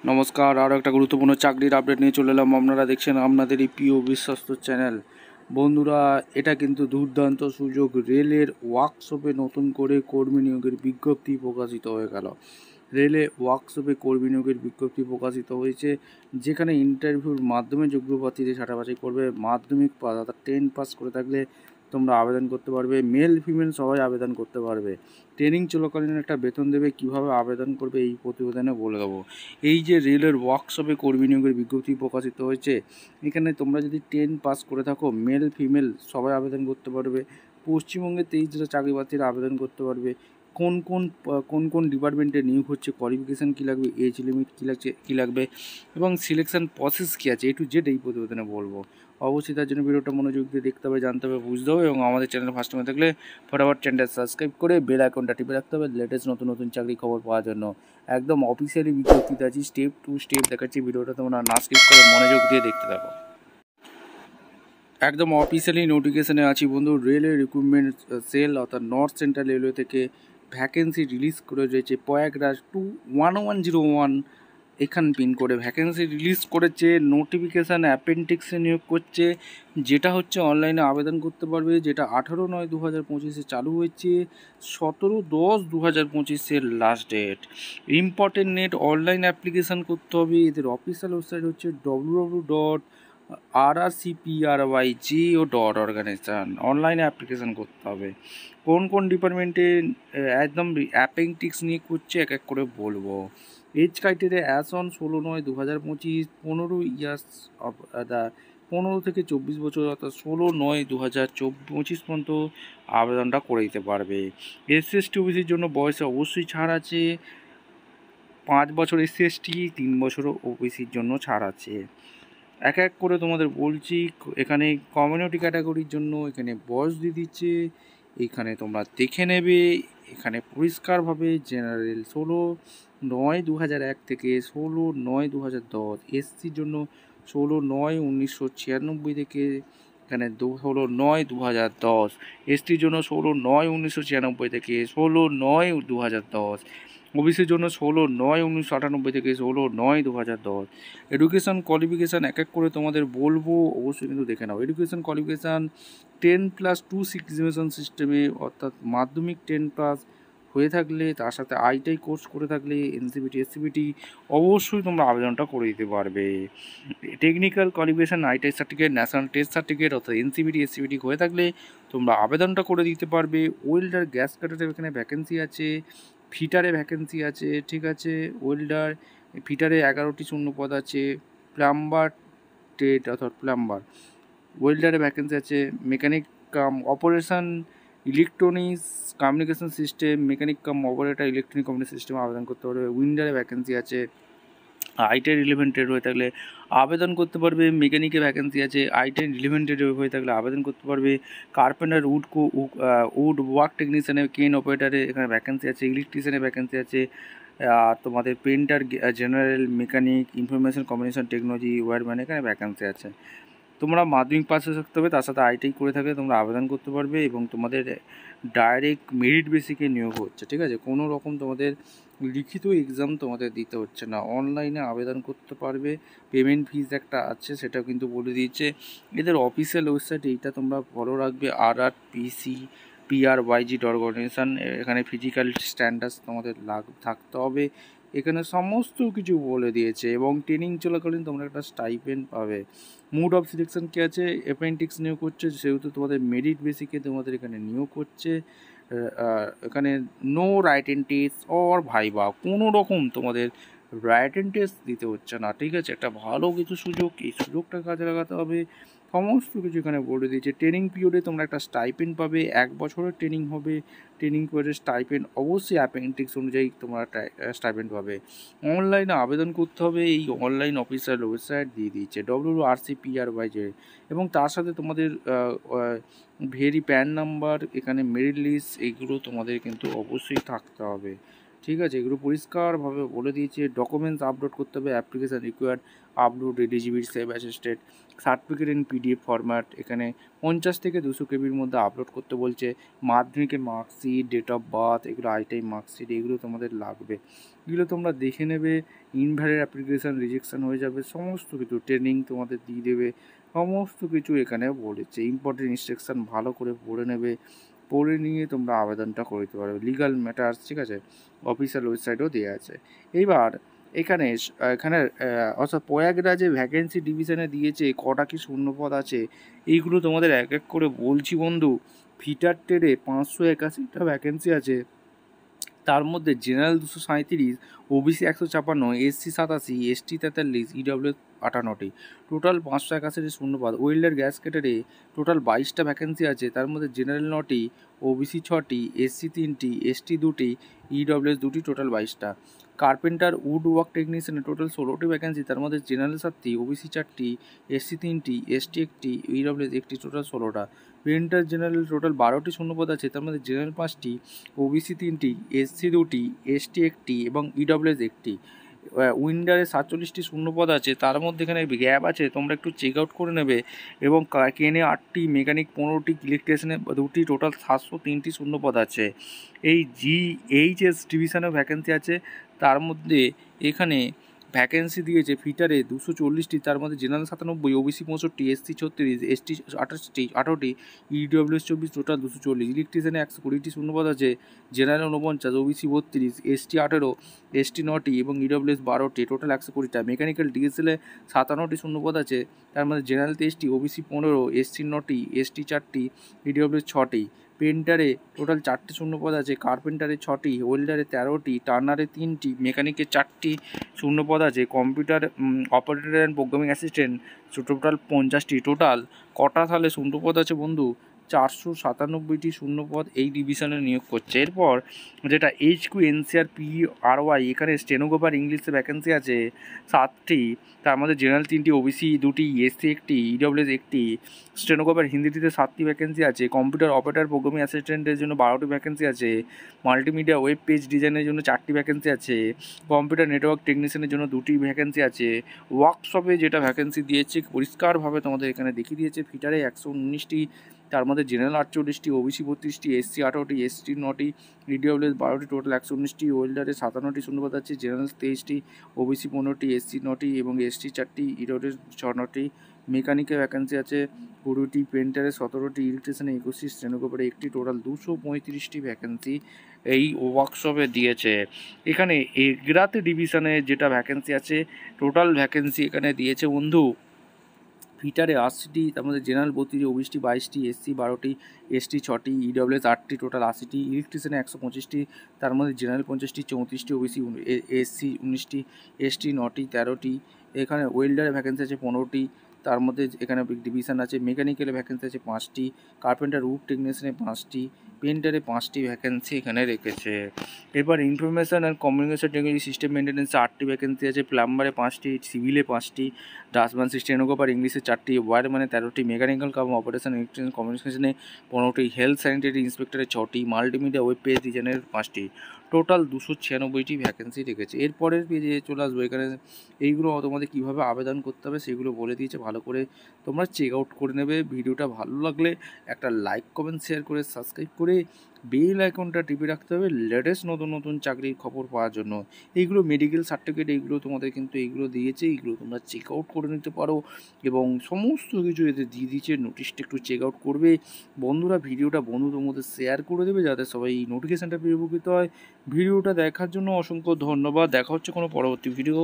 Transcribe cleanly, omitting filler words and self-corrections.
নমস্কার, আরও একটা গুরুত্বপূর্ণ চাকরির আপডেট নিয়ে চলে এলাম। আপনারা দেখছেন আপনাদের এই প্রিয় বিশ্বস্ত চ্যানেল। বন্ধুরা, এটা কিন্তু দুর্দান্ত সুযোগ। রেলের ওয়ার্কশপে নতুন করে কর্মী নিয়োগের বিজ্ঞপ্তি প্রকাশিত হয়ে গেল। রেলে ওয়ার্কশপে কর্মী নিয়োগের বিজ্ঞপ্তি প্রকাশিত হয়েছে, যেখানে ইন্টারভিউর মাধ্যমে যোগ্য প্রার্থীদের ছাঁটাবাছাই করবে। মাধ্যমিক পাস অর্থাৎ 10 পাস করে থাকলে তোমরা আবেদন করতে পারবে। মেল ফিমেল সবাই আবেদন করতে পারবে। ট্রেনিং চলাকালীন একটা বেতন দেবে। কীভাবে আবেদন করবে এই প্রতিবেদনে বলে দেবো। এই যে রেলের ওয়ার্কশপে কর্মী নিয়োগের বিজ্ঞপ্তি প্রকাশিত হয়েছে, এখানে তোমরা যদি 10 পাস করে থাকো, মেল ফিমেল সবাই আবেদন করতে পারবে। পশ্চিমবঙ্গে 23 চাকরি প্রার্থীরা আবেদন করতে পারবে। কোন কোন ডিপার্টমেন্টে নিয়োগ হচ্ছে, কোয়ালিফিকেশান কী লাগবে, এজ লিমিট কী লাগবে এবং সিলেকশন প্রসেস কী আছে, A to Z এই প্রতিবেদনে বলবো। অবশ্যই তার জন্য ভিডিওটা মনোযোগ দিয়ে দেখতে হবে, জানতে হবে, বুঝতে হবে এবং আমাদের চ্যানেল ফার্স্ট টাইম থাকলে ফটাফট চ্যানেলটা সাবস্ক্রাইব করে বেল আইকনটা টিপে রাখতে হবে লেটেস্ট নতুন চাকরি খবর পাওয়ার জন্য। একদম অফিসিয়ালি বিজ্ঞপ্তিতে আছি, স্টেপ টু স্টেপ দেখাচ্ছি। ভিডিওটা তোমরা না স্কিপ করে মনোযোগ দিয়ে দেখতে থাকো। একদম অফিসিয়ালি নোটিফিকেশানে আছি বন্ধু। রেলওয়ে রিক্রুটমেন্ট সেল অর্থাৎ নর্থ সেন্ট্রাল রেলওয়ে থেকে ভ্যাকেন্সি রিলিজ করে রয়েছে। প্রয়াগরাজ 21101 এখান পিন করে ভ্যাকেন্সি রিলিজ করেছে। নোটিফিকেশান অ্যাপেন্ডিক্সে নিয়োগ করছে, যেটা হচ্ছে অনলাইনে আবেদন করতে পারবে, যেটা 18/9/2025 চালু হয়েছে। 17/10/2025 last date. Important net online application করতে হবে। এদের অফিসিয়াল ওয়েবসাইট হচ্ছে www.rrcprygeo.organization। অনলাইনে অ্যাপ্লিকেশান করতে হবে। কোন ডিপার্টমেন্টে একদম অ্যাপেন্ডিক্স নিয়ে করছে এক এক করে বলবো। Age criteria as on 16/9/2025, 15 years of 15 থেকে 24 বছর অর্থাৎ 16/9/2025 পর্যন্ত আবেদনটা করে দিতে পারবে। SC/ST ওবিসির জন্য বয়সে অবশ্যই ছাড় আছে। 5 বছর SC/ST, 3 বছর ওবিসির জন্য ছাড় আছে। এক এক করে তোমাদের বলছি। এখানে কমিউনিটি ক্যাটাগরির জন্য এখানে বয়স দিয়ে দিচ্ছে, এখানে তোমরা দেখে নেবে। এখানে পরিষ্কারভাবে জেনারেল 16/9/2001 থেকে 16/9/2010, এসসির জন্য 16/9/1996 থেকে এখানে 16/9/2010, এসটির জন্য 16/9/1996 থেকে 16/9/2010, ওবিসির জন্য 16/9/1998 থেকে 16/9/2010। এডুকেশান কোয়ালিফিকেশান এক এক করে তোমাদের বলবো, অবশ্যই কিন্তু দেখে নাও। এডুকেশান কোয়ালিফিকেশান 10+2 এক্সামিনেশন সিস্টেমে অর্থাৎ মাধ্যমিক 10 প্লাস হয়ে থাকলে, তার সাথে আইটিআই কোর্স করে থাকলে, এনসিবিটি এসসিবিটি অবশ্যই তোমরা আবেদনটা করে দিতে পারবে। Technical qualification ITI certificate, national test certificate অর্থাৎ এনসিবিটি এসসিবিটি হয়ে থাকলে তোমরা আবেদনটা করে দিতে পারবে। ওয়েল্ডার গ্যাস কাটারে এখানে ভ্যাকেন্সি আছে, ফিটারে ভ্যাকেন্সি আছে, ঠিক আছে। ওয়েল্ডার ফিটারে 11টি শূন্যপদ আছে। প্লাম্বার ট্রেড অর্থাৎ প্লাম্বার ওয়েল্ডারে ভ্যাকেন্সি আছে। Mechanic cum operation electronics communication system, mechanic cum operator electronic communication system আবেদন করতে পারবে। উইন্ডারে ভ্যাকেন্সি আছে। আইটিআই রিলেভেন্টেড হয়ে থাকলে আবেদন করতে পারবে। মেকানিকে ভ্যাকেন্সি আছে, আইটিআই রিলেভেন্টেড হয়ে থাকলে আবেদন করতে পারবে। কার্পেন্টার উড ওয়ার্ক টেকনিশিয়ানে, কেন অপারেটারে এখানে ভ্যাকেন্সি আছে। ইলেকট্রিশিয়ানে ভ্যাকেন্সি আছে। তোমাদের painter, general mechanic, information communication technology, wireman এখানে ভ্যাকেন্সি আছে। তোমরা মাধ্যমিক পাশে থাকতে হবে, তার সাথে আইটিআই করে থাকলে তোমরা আবেদন করতে পারবে এবং তোমাদের ডাইরেক্ট মেরিট বেসিকে নিয়োগ হচ্ছে, ঠিক আছে। কোনো রকম তোমাদের লিখিত এক্সাম তোমাদের দিতে হচ্ছে না, অনলাইনে আবেদন করতে পারবে। পেমেন্ট ফিজ একটা আছে, সেটাও কিন্তু বলে দিয়েছে। এদের অফিসিয়াল ওয়েবসাইট এইটা তোমরা ফলো রাখবে, rrcprygeo.organization। এখানে ফিজিক্যাল স্ট্যান্ডার্ডস তোমাদের থাকতে হবে। এখানে সমস্ত কিছু বলে দিয়েছে এবং ট্রেনিং চলাকালীন তোমরা একটা স্টাইপেন্ড পাবে। মুড অফ সিলেকশন কী আছে, অ্যাপেন্ডিক্স নিয়োগ করছে, সেহেতু তোমাদের মেরিট বেসিকে তোমাদের এখানে নিয়োগ করছে। এখানে no writing test or viva, কোনো রকম তোমাদের রাইটিং টেস্ট দিতে হচ্ছে না, ঠিক আছে। একটা ভালো কিছু সুযোগ, এই সুযোগটা কাজে লাগাতে হবে। সমস্ত কিছু এখানে বলে দিয়েছে। ট্রেনিং পিরিয়ডে তোমরা একটা স্টাইপেন্ড পাবে, 1 বছরের ট্রেনিং হবে। ট্রেনিং পিরিয়ডের স্টাইপেন্ড অবশ্যই অ্যাপেন্ডিক্স অনুযায়ী তোমরা স্টাইপেন্ড পাবে। অনলাইনে আবেদন করতে হবে, এই অনলাইন অফিসিয়াল ওয়েবসাইট দিয়ে দিয়েছে www.rcprygeo, এবং তার সাথে তোমাদের ভেরি প্যান নাম্বার, এখানে মেরিট লিস্ট, এইগুলো তোমাদের কিন্তু অবশ্যই থাকতে হবে। ঠিক আছে, এগুলো পরিষ্কারভাবে বলে দিয়েছে। ডকুমেন্টস আপলোড করতে হবে, application required upload eligibility save assisted, certificate in PDF format, এখানে 50 থেকে 200 কেবির মধ্যে আপলোড করতে বলছে। মাধ্যমিকের মার্কশিট, ডেট অফ বার্থ, এগুলো আইটাই মার্কশিট, এগুলো তোমাদের লাগবে। এগুলো তোমরা দেখে নেবে। ইনভ্যালিড অ্যাপ্লিকেশান রিজেকশান হয়ে যাবে, সমস্ত কিছু ট্রেনিং তোমাদের দিয়ে দেবে, সমস্ত কিছু এখানে বলেছে। ইম্পর্টেন্ট ইনস্ট্রাকশান ভালো করে পড়ে নেবে, পড়ে নিয়ে তোমরা আবেদনটা করে দিতে পারবে। লিগাল ম্যাটার্স, ঠিক আছে, অফিসিয়াল ওয়েবসাইটেও দেওয়া আছে। এইবার এখানে এখানে অর্থাৎ প্রয়াগরাজে ভ্যাকেন্সি ডিভিশনে দিয়েছে কটা কি শূন্যপদ আছে, এইগুলো তোমাদের এক এক করে বলছি বন্ধু। ফিটার ট্রেডে 581টা ভ্যাকেন্সি আছে, তার মধ্যে general 237, OBC 156, SC 87, ST 43, EW 58টি, টোটাল 581টি শূন্যপদ। ওয়েল্ডার গ্যাস কেটারে টোটাল 22টা ভ্যাকেন্সি আছে, তার মধ্যে জেনারেল 9টি, ওবিসি 6টি, এসসি 3টি, এসটি 2টি, ইডব্লিউএস 2টি, টোটাল 22টা। কার্পেন্টার উড ওয়ার্ক টেকনিশিয়ানে টোটাল 16টি ভ্যাকেন্সি, তার মধ্যে জেনারেল 7টি, ওবিসি 4টি, এসসি 3টি, এসটি 1টি, ইডব্লিউএস 1টি, টোটাল 16টা। পেন্টার জেনারেল টোটাল 12টি শূন্যপদ আছে, তার মধ্যে জেনারেল 5টি, ওবিসি 3টি, এসসি 2টি, এসটি 1টি এবং ইডব্লিউএস 1টি। উইন্ডারে 47টি শূন্যপদ আছে, তার মধ্যে এখানে গ্যাপ আছে, তোমরা একটু চেক আউট করে নেবে। এবং কেনে 8টি, মেকানিক 15টি, ইলেকট্রিশিয়ানে 2টি, টোটাল 703টি শূন্যপদ আছে। এই জিএইচএস ডিভিশনে ভ্যাকেন্সি আছে, তার মধ্যে এখানে ভ্যাকেন্সি দিয়েছে ফিটারে 240টি, তার মধ্যে জেনারেল 97, ওবিসি 65, এসসি 36, এসটি 18টি, ইডব্লিউএস 24, টোটাল 240। ইলেকট্রিশিয়ানে 120টি শূন্যপদ আছে, জেনারেল 49, ওবিসি 32, এসটি 18, এসটি 9টি এবং ইডব্লিউএস 12টি, টোটাল 120টা। মেকানিক্যাল ডিএসএলে 57টি শূন্যপদ আছে, তার মধ্যে জেনারেল 23টি, ওবিসি 15, এসসি 9টি, এসটি 4টি, ইডব্লিউএস 6টি। পেন্টারে টোটাল 4টি শূন্যপদ আছে, কার্পেন্টারে 6টি, ওয়েল্ডারে 13টি, টার্নারে 3টি, মেকানিকে 4টি শূন্যপদ আছে। Computer operator and programming assistant total 50টি। টোটাল কটা তাহলে শূন্যপদ আছে বন্ধু? 497টি শূন্যপদ এই ডিভিশনে নিয়োগ করছে। এরপর যেটা HQ NCR PRY, এখানে স্টেনোগ্রাফার ইংলিশে ভ্যাকেন্সি আছে 7টি, তার মধ্যে জেনারেল 3টি, ওবিসি 2টি, এসসি 1টি, ইডব্লিউএস 1টি। স্টেনোগ্রাফার হিন্দিতে 7টি ভ্যাকেন্সি আছে। কম্পিউটার অপারেটর প্রোগ্রামিং অ্যাসিস্ট্যান্টের জন্য 12টি ভ্যাকেন্সি আছে। মাল্টিমিডিয়া ওয়েব পেজ ডিজাইনের জন্য 4টি ভ্যাকেন্সি আছে। কম্পিউটার নেটওয়ার্ক টেকনিশিয়ানের জন্য 2টি ভ্যাকেন্সি আছে। ওয়ার্কশপে যেটা ভ্যাকেন্সি দিয়েছে পরিষ্কারভাবে তোমাদের এখানে দেখিয়ে দিয়েছে। ফিটারে 119টি, তার মধ্যে জেনারেল 48টি, ওবিসি 32টি, এসসি 18টি, এসটি 9টি, ইডব্লিউএস 12টি, টোটাল 119টি। ওয়েল্ডারে 57টি শূন্যপদ আছে, জেনারেল 23টি, ওবিসি 15টি, এসসি 9টি এবং এসটি 4টি, ইডব্লিউএস 6টি। মেকানিকে ভ্যাকেন্সি আছে 20টি, পেন্টারে 17টি, ইলেকট্রিশিয়ানে 21টি, স্টেনোগ্রাফারে 1টি, টোটাল 235টি ভ্যাকেন্সি এই ওয়ার্কশপে দিয়েছে। এখানে এগরাতে ডিভিশনে যেটা ভ্যাকেন্সি আছে, টোটাল ভ্যাকেন্সি এখানে দিয়েছে বন্ধু ফিটারে 80টি, তার মধ্যে জেনারেল 32টি, ওবিসি 22টি, এসসি 12টি, এসটি 6টি, ইডব্লিউএস 8টি, টোটাল 80টি। ইলেকট্রিশিয়ানে 125টি, তার মধ্যে জেনারেল 50টি, 34টি, ওবিসি এসসি 19টি, এসটি 9টি, 13টি। এখানে ওয়েল্ডারে ভ্যাকেন্সি আছে 15টি, তার মধ্যে এখানে ডিভিশন আছে। মেকানিক্যালে ভ্যাকেন্সি আছে 5টি, কার্পেন্টার উড টেকনিশিয়ানে 5টি, পেন্টারে 5টি ভ্যাকেন্সি এখানে রেখেছে। এবার information and communication technology system মেনটেন্যান্সে 8টি ভ্যাকেন্সি আছে। প্লাম্বারে 5টি, সিভিলে 5টি, ডাস্টম্যান স্টেনোগ্রাফার ইংলিশে 4টি, ওয়্যারম্যানে 13টি, মেকানিক্যাল কাম অপারেশন ইলেকট্রিক্যাল কমিউনিকেশনে 15টি, হেলথ স্যানিটারি ইন্সপেক্টরে 6টি, মাল্টিমিডিয়া ওয়েব পেজ ডিজাইনের 5টি, টোটাল 296টি ভ্যাকেন্সি রেখেছে। এরপরের পেজে চলে আসবো, এখানে এইগুলো তোমাদের কীভাবে আবেদন করতে হবে সেগুলো বলে দিয়েছে, ভালো করে তোমরা চেক আউট করে নেবে। ভিডিওটা ভালো লাগলে একটা লাইক, কমেন্ট, শেয়ার করে সাবস্ক্রাইব করে বেল আইকনটা টিপে রাখতে হবে লেটেস্ট নতুন নতুন চাকরির খবর পাওয়ার জন্য। এইগুলো মেডিকেল সার্টিফিকেট, এইগুলো তোমাদের কিন্তু এইগুলো দিয়েছে, এইগুলো তোমরা চেক আউট করে নিতে পারো এবং সমস্ত কিছু এতে দিয়ে দিয়েছে। নোটিশটা একটু চেক আউট করবে বন্ধুরা। ভিডিওটা বন্ধুদের মধ্যে শেয়ার করে দেবে যাতে সবাই এই নোটিফিকেশানটা পেয়ে উপকৃত হয়। ভিডিওটা দেখার জন্য অসংখ্য ধন্যবাদ। দেখা হচ্ছে কোনো পরবর্তী ভিডিও।